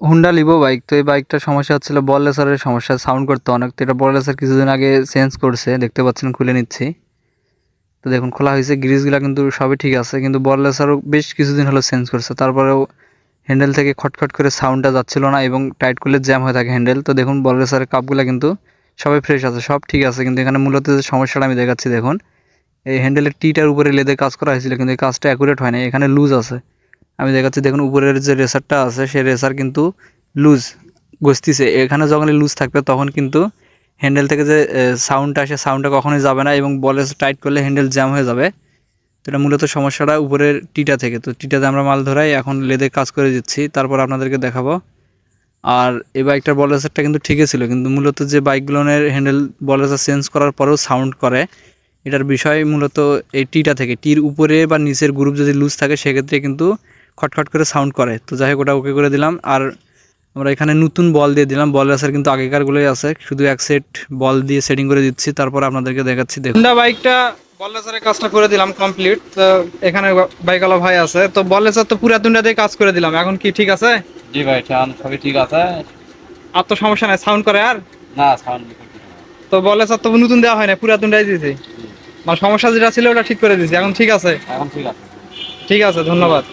Honda Livo bike. তো এই বাইকটার সমস্যা হচ্ছিল বল রেসারের সমস্যা, সাউন্ড করতো অনেক। তো এটা বল রেসার কিছুদিন আগে চেঞ্জ করছে, দেখতে পাচ্ছেন, খুলে নিচ্ছি। তো দেখুন খোলা হয়েছে, গ্রিসগুলো কিন্তু সবই ঠিক আছে, কিন্তু বল রেসারও বেশ কিছুদিন হলো চেঞ্জ করছে। তারপরেও হ্যান্ডেল থেকে খটখট করে সাউন্ডটা যাচ্ছিল না এবং টাইট করলে জ্যাম হয়ে থাকে হ্যান্ডেল। তো দেখুন বল রেসারের কাপগুলো কিন্তু সবাই ফ্রেশ আছে, সব ঠিক আছে, কিন্তু এখানে মূলত যে সমস্যাটা আমি দেখাচ্ছি দেখুন, এই হ্যান্ডেলের টিটার উপরে লেদে কাজ করা হয়েছিল, কিন্তু এই কাজটা অ্যাকুরেট হয় না, এখানে লুজ আছে। আমি দেখাচ্ছি দেখুন, উপরের যে রেসারটা আছে সেই রেসার কিন্তু লুজ গসতিছে। এখানে যখন লুজ থাকবে তখন কিন্তু হ্যান্ডেল থেকে যে সাউন্ডটা আসে, সাউন্ডটা কখনোই যাবে না এবং বলে টাইট করলে হ্যান্ডেল জ্যাম হয়ে যাবে। তো এটা মূলত সমস্যাটা উপরের টিটা থেকে। তো টিটাতে আমরা মাল ধরাই, এখন লেদে কাজ করে দিচ্ছি, তারপর আপনাদেরকে দেখাবো। আর এই বাইকটার বল রেসারটা কিন্তু ঠিকই ছিল, কিন্তু মূলত যে বাইকগুলোনের হ্যান্ডেল বল রেসার চেঞ্জ করার পরেও সাউন্ড করে, এটার বিষয় মূলত এই টিটা থেকে। টির উপরে বা নিচের গ্রুপ যদি লুজ থাকে সেক্ষেত্রে কিন্তু খটখট করে সাউন্ড করে। তো যাই হোক, ওটা ওকে করে দিলাম। আর আমরা এখানে নতুন বল দিয়ে দিলাম, বল রেসার কিন্তু আগেকারগুলোই আছে, শুধু এক সেট বল দিয়ে সেটিং করে দিচ্ছি, তারপর আপনাদেরকে দেখাচ্ছি। দেখুন হুন্ডা বাইকটা বল রেসারের কাজটা করে দিলাম কমপ্লিট। তো এখানে বাইকওয়ালা ভাই আছে, তো বল রেসার তো পুরা দুনিয়া দিয়ে কাজ করে দিলাম, এখন কি ঠিক আছে? জি ভাই, সবই ঠিক আছে। আর তো সমস্যা নাই, সাউন্ড করে আর? না, সাউন্ড তো বল রেসার তো নতুন দেওয়া হয় না, পুরা দুনিয়ায় দিয়েছি, মানে সমস্যা যেটা ছিল ওটা ঠিক করে দিয়েছি, এখন ঠিক আছে। এখন ঠিক আছে। ঠিক আছে, ধন্যবাদ।